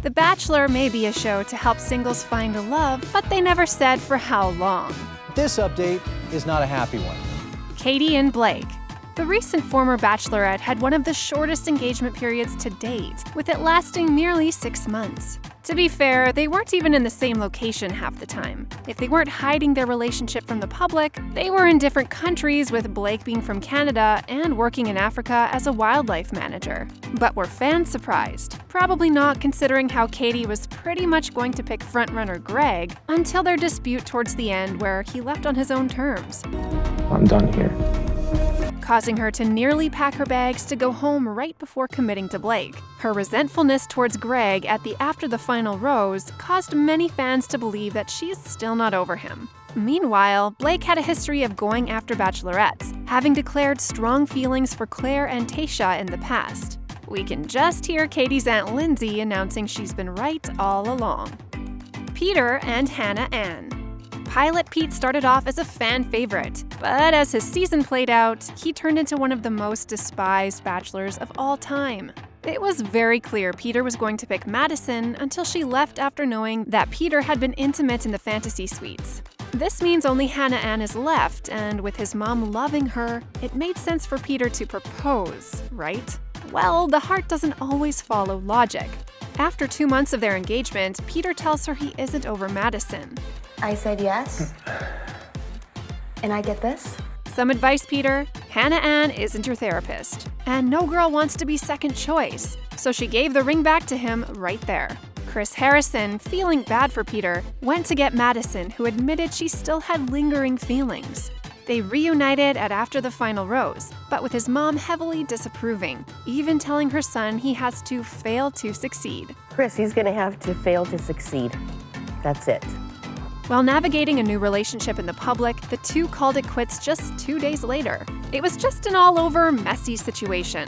The Bachelor may be a show to help singles find a love, but they never said for how long. This update is not a happy one. Katie and Blake. The recent former Bachelorette had one of the shortest engagement periods to date, with it lasting nearly 6 months. To be fair, they weren't even in the same location half the time. If they weren't hiding their relationship from the public, they were in different countries, with Blake being from Canada and working in Africa as a wildlife manager. But were fans surprised? Probably not, considering how Katie was pretty much going to pick frontrunner Greg until their dispute towards the end, where he left on his own terms. I'm done here. Causing her to nearly pack her bags to go home right before committing to Blake. Her resentfulness towards Greg after the final rose caused many fans to believe that she's still not over him. Meanwhile, Blake had a history of going after bachelorettes, having declared strong feelings for Claire and Tayshia in the past. We can just hear Katie's Aunt Lindsay announcing she's been right all along. Peter and Hannah Ann. Pilot Pete started off as a fan favorite, but as his season played out, he turned into one of the most despised bachelors of all time. It was very clear Peter was going to pick Madison until she left after knowing that Peter had been intimate in the fantasy suites. This means only Hannah Ann is left, and with his mom loving her, it made sense for Peter to propose, right? Well, the heart doesn't always follow logic. After 2 months of their engagement, Peter tells her he isn't over Madison. I said yes. And I get this? Some advice, Peter. Hannah Ann isn't your therapist. And no girl wants to be second choice. So she gave the ring back to him right there. Chris Harrison, feeling bad for Peter, went to get Madison, who admitted she still had lingering feelings. They reunited after the final rose, but with his mom heavily disapproving, even telling her son he has to fail to succeed. Chris, he's gonna have to fail to succeed. That's it. While navigating a new relationship in the public, the two called it quits just 2 days later. It was just an all-over messy situation.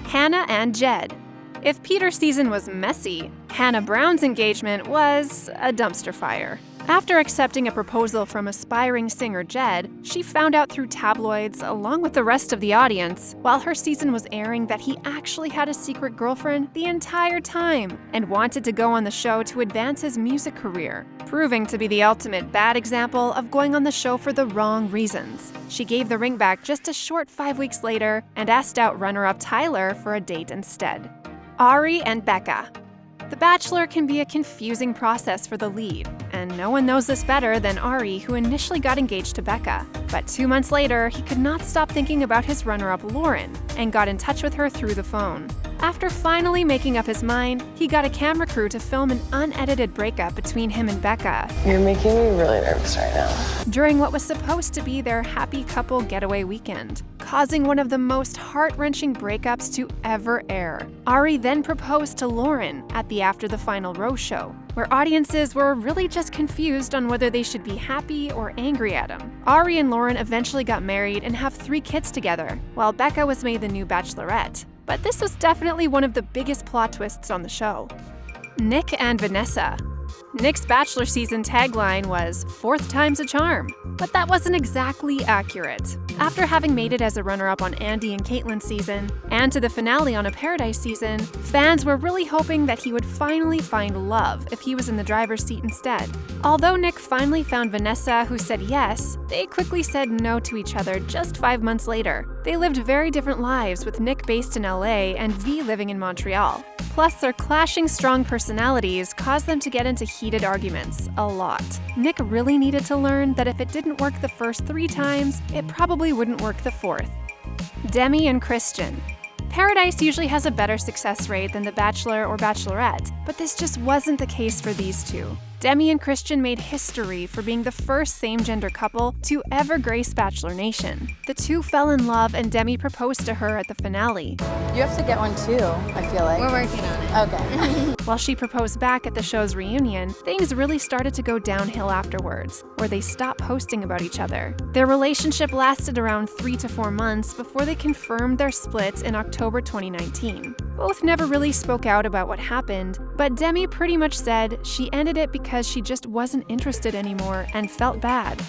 Hannah and Jed. If Peter's season was messy, Hannah Brown's engagement was a dumpster fire. After accepting a proposal from aspiring singer Jed, she found out through tabloids, along with the rest of the audience, while her season was airing, that he actually had a secret girlfriend the entire time and wanted to go on the show to advance his music career, proving to be the ultimate bad example of going on the show for the wrong reasons. She gave the ring back just a short 5 weeks later and asked out runner-up Tyler for a date instead. Arie and Becca. The Bachelor can be a confusing process for the lead, and no one knows this better than Arie, who initially got engaged to Becca. But 2 months later, he could not stop thinking about his runner-up Lauren, and got in touch with her through the phone. After finally making up his mind, he got a camera crew to film an unedited breakup between him and Becca. You're making me really nervous right now. During what was supposed to be their happy couple getaway weekend, causing one of the most heart-wrenching breakups to ever air. Arie then proposed to Lauren at the After the Final Rose show, where audiences were really just confused on whether they should be happy or angry at him. Arie and Lauren eventually got married and have 3 kids together, while Becca was made the new Bachelorette. But this was definitely one of the biggest plot twists on the show. Nick and Vanessa. Nick's Bachelor season tagline was "4th time's a charm," but that wasn't exactly accurate. After having made it as a runner-up on Andy and Caitlyn's season, and to the finale on a Paradise season, fans were really hoping that he would finally find love if he was in the driver's seat instead. Although Nick finally found Vanessa, who said yes, they quickly said no to each other just 5 months later. They lived very different lives, with Nick based in LA and V living in Montreal. Plus, their clashing strong personalities caused them to get into heated arguments a lot. Nick really needed to learn that if it didn't work the first 3 times, it probably wouldn't work the 4th. Demi and Kristian. Paradise usually has a better success rate than The Bachelor or Bachelorette, but this just wasn't the case for these two. Demi and Kristian made history for being the first same-gender couple to ever grace Bachelor Nation. The two fell in love, and Demi proposed to her at the finale. You have to get one too, I feel like. We're working on it. Okay. While she proposed back at the show's reunion, things really started to go downhill afterwards, where they stopped posting about each other. Their relationship lasted around 3 to 4 months before they confirmed their split in October 2019. Both never really spoke out about what happened, but Demi pretty much said she ended it because she just wasn't interested anymore and felt bad.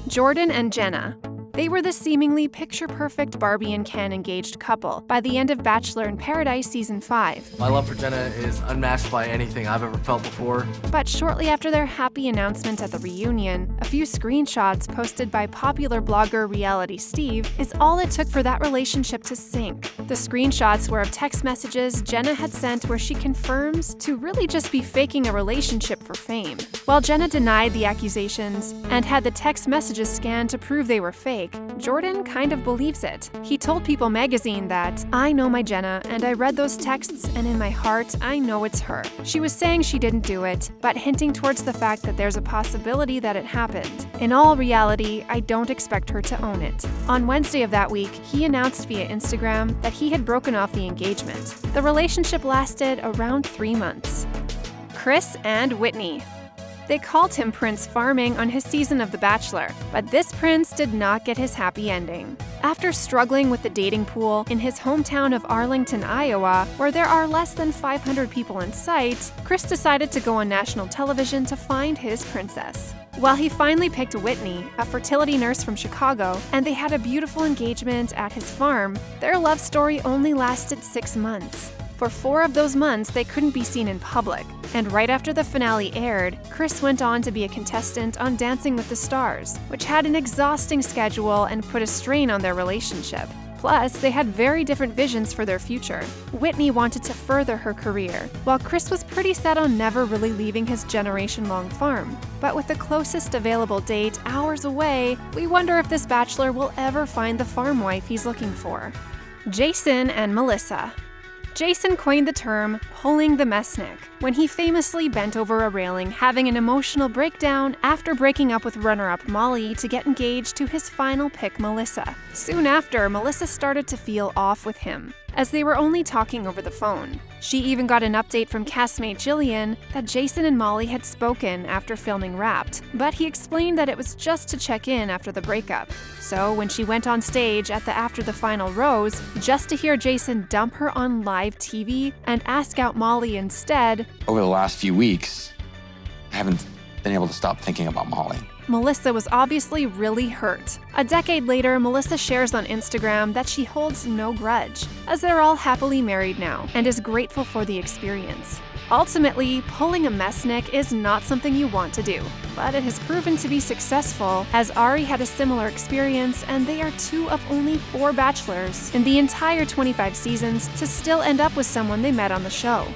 Jordan and Jenna. They were the seemingly picture-perfect Barbie and Ken engaged couple by the end of Bachelor in Paradise Season 5. My love for Jenna is unmatched by anything I've ever felt before. But shortly after their happy announcement at the reunion, a few screenshots posted by popular blogger Reality Steve is all it took for that relationship to sink. The screenshots were of text messages Jenna had sent where she confirms to really just be faking a relationship for fame. While Jenna denied the accusations and had the text messages scanned to prove they were fake, Jordan kind of believes it. He told People magazine that, "I know my Jenna, and I read those texts, and in my heart, I know it's her. She was saying she didn't do it, but hinting towards the fact that there's a possibility that it happened. In all reality, I don't expect her to own it." On Wednesday of that week, he announced via Instagram that he had broken off the engagement. The relationship lasted around 3 months. Chris and Whitney. They called him Prince Farming on his season of The Bachelor, but this prince did not get his happy ending. After struggling with the dating pool in his hometown of Arlington, Iowa, where there are less than 500 people in sight, Chris decided to go on national television to find his princess. While he finally picked Whitney, a fertility nurse from Chicago, and they had a beautiful engagement at his farm, their love story only lasted 6 months. For 4 of those months, they couldn't be seen in public. And right after the finale aired, Chris went on to be a contestant on Dancing with the Stars, which had an exhausting schedule and put a strain on their relationship. Plus, they had very different visions for their future. Whitney wanted to further her career, while Chris was pretty set on never really leaving his generation-long farm. But with the closest available date hours away, we wonder if this bachelor will ever find the farm wife he's looking for. Jason and Melissa. Jason coined the term pulling the Mesnick when he famously bent over a railing having an emotional breakdown after breaking up with runner-up Molly to get engaged to his final pick, Melissa. Soon after, Melissa started to feel off with him, as they were only talking over the phone. She even got an update from castmate Jillian that Jason and Molly had spoken after filming Wrapped, but he explained that it was just to check in after the breakup. So when she went on stage at the After the Final Rose, just to hear Jason dump her on live TV and ask out Molly instead, over the last few weeks, I haven't been able to stop thinking about Molly. Melissa was obviously really hurt. A decade later, Melissa shares on Instagram that she holds no grudge, as they're all happily married now, and is grateful for the experience. Ultimately, pulling a Mesnick is not something you want to do, but it has proven to be successful, as Arie had a similar experience, and they are 2 of only 4 bachelors in the entire 25 seasons to still end up with someone they met on the show.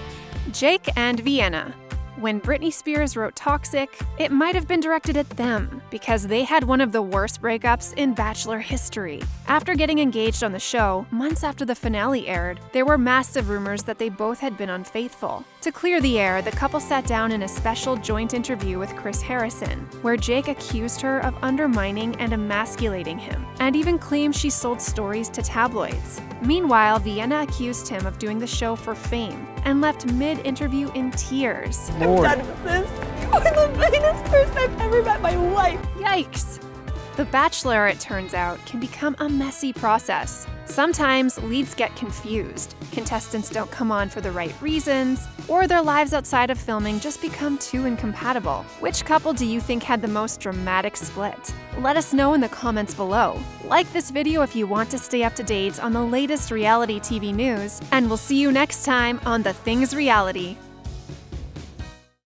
Jake and Vienna. When Britney Spears wrote Toxic, it might have been directed at them, because they had one of the worst breakups in Bachelor history. After getting engaged on the show, months after the finale aired, there were massive rumors that they both had been unfaithful. To clear the air, the couple sat down in a special joint interview with Chris Harrison, where Jake accused her of undermining and emasculating him, and even claimed she sold stories to tabloids. Meanwhile, Vienna accused him of doing the show for fame, and left mid-interview in tears. I'm done with this. You're the meanest person I've ever met in my life. Yikes! The Bachelor, it turns out, can become a messy process. Sometimes leads get confused, contestants don't come on for the right reasons, or their lives outside of filming just become too incompatible. Which couple do you think had the most dramatic split? Let us know in the comments below. Like this video if you want to stay up to date on the latest reality TV news, and we'll see you next time on The Things Reality.